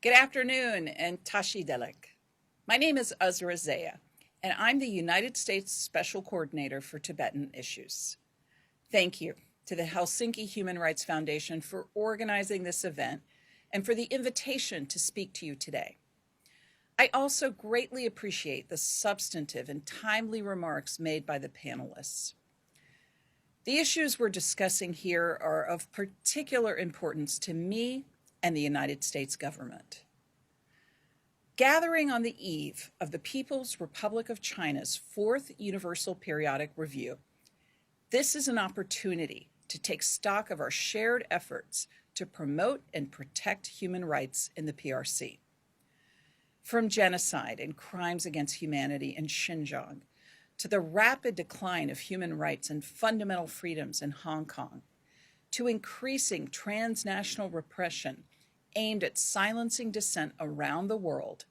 Good afternoon and Tashi Delek. My name is Azra Zaya, and I'm the United States Special Coordinator for Tibetan Issues. Thank you to the Helsinki Human Rights Foundation for organizing this event and for the invitation to speak to you today. I also greatly appreciate the substantive and timely remarks made by the panelists. The issues we're discussing here are of particular importance to me and the United States government. Gathering on the eve of the People's Republic of China's Fourth Universal Periodic Review, this is an opportunity to take stock of our shared efforts to promote and protect human rights in the PRC. From genocide and crimes against humanity in Xinjiang, to the rapid decline of human rights and fundamental freedoms in Hong Kong, to increasing transnational repression aimed at silencing dissent around the world,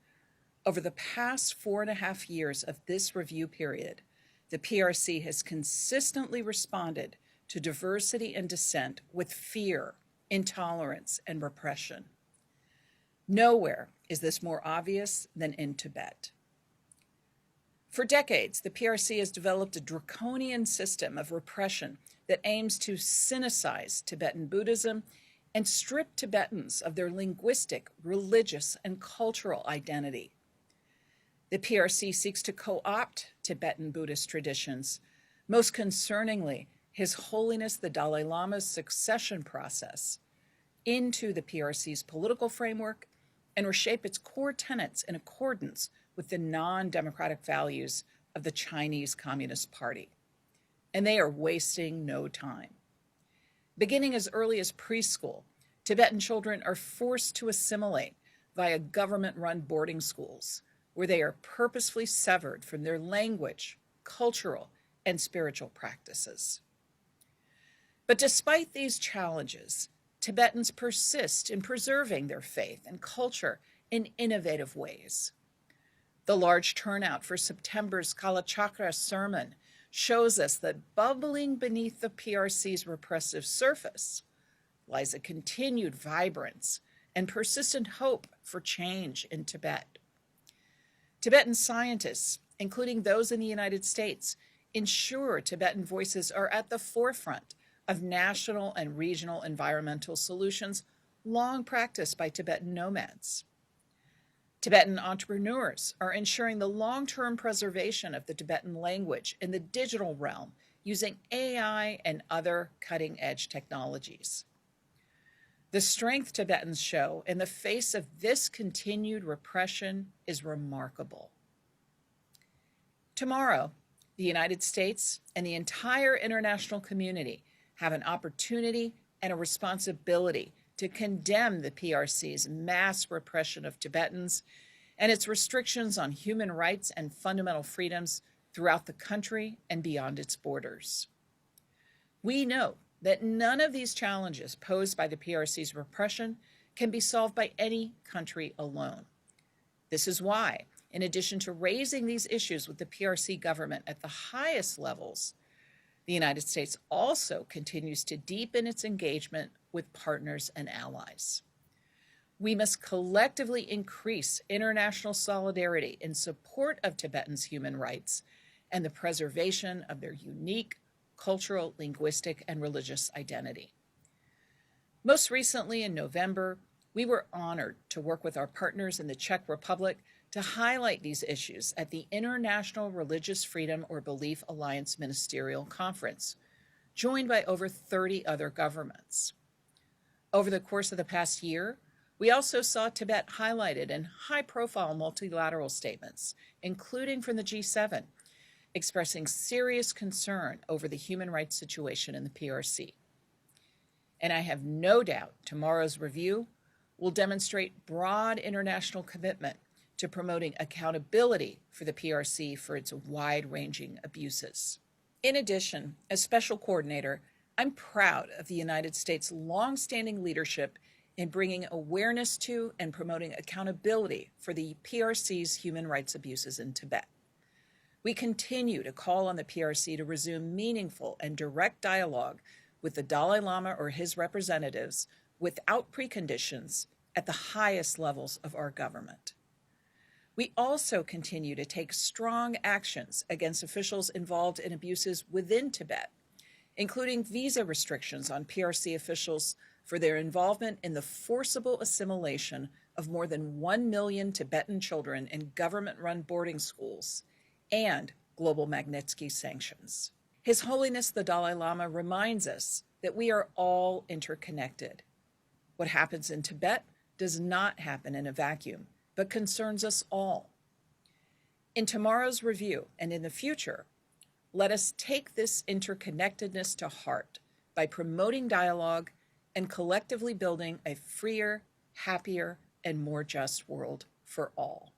over the past 4.5 years of this review period, the PRC has consistently responded to diversity and dissent with fear, intolerance, and repression. Nowhere is this more obvious than in Tibet. For decades, the PRC has developed a draconian system of repression that aims to sinicize Tibetan Buddhism and strip Tibetans of their linguistic, religious, and cultural identity. The PRC seeks to co-opt Tibetan Buddhist traditions, most concerningly, His Holiness the Dalai Lama's succession process, into the PRC's political framework and reshape its core tenets in accordance with the non-democratic values of the Chinese Communist Party. And they are wasting no time. Beginning as early as preschool, Tibetan children are forced to assimilate via government-run boarding schools, where they are purposefully severed from their language, cultural, and spiritual practices. But despite these challenges, Tibetans persist in preserving their faith and culture in innovative ways. The large turnout for September's Kalachakra sermon shows us that bubbling beneath the PRC's repressive surface lies a continued vibrance and persistent hope for change in Tibet. Tibetan scientists, including those in the United States, ensure Tibetan voices are at the forefront of national and regional environmental solutions long practiced by Tibetan nomads. Tibetan entrepreneurs are ensuring the long-term preservation of the Tibetan language in the digital realm using AI and other cutting-edge technologies. The strength Tibetans show in the face of this continued repression is remarkable. Tomorrow, the United States and the entire international community have an opportunity and a responsibility to condemn the PRC's mass repression of Tibetans and its restrictions on human rights and fundamental freedoms throughout the country and beyond its borders. We know that none of these challenges posed by the PRC's repression can be solved by any country alone. This is why, in addition to raising these issues with the PRC government at the highest levels, the United States also continues to deepen its engagement with partners and allies. We must collectively increase international solidarity in support of Tibetans' human rights and the preservation of their unique cultural, linguistic, and religious identity. Most recently in November, we were honored to work with our partners in the Czech Republic to highlight these issues at the International Religious Freedom or Belief Alliance Ministerial Conference, joined by over 30 other governments. Over the course of the past year, we also saw Tibet highlighted in high-profile multilateral statements, including from the G7, expressing serious concern over the human rights situation in the PRC. And I have no doubt tomorrow's review will demonstrate broad international commitment to promoting accountability for the PRC for its wide-ranging abuses. In addition, as special coordinator, I'm proud of the United States' long-standing leadership in bringing awareness to and promoting accountability for the PRC's human rights abuses in Tibet. We continue to call on the PRC to resume meaningful and direct dialogue with the Dalai Lama or his representatives without preconditions at the highest levels of our government. We also continue to take strong actions against officials involved in abuses within Tibet, including visa restrictions on PRC officials for their involvement in the forcible assimilation of more than 1 million Tibetan children in government-run boarding schools, and global Magnitsky sanctions. His Holiness the Dalai Lama reminds us that we are all interconnected. What happens in Tibet does not happen in a vacuum, but concerns us all. In tomorrow's review and in the future, let us take this interconnectedness to heart by promoting dialogue and collectively building a freer, happier, and more just world for all.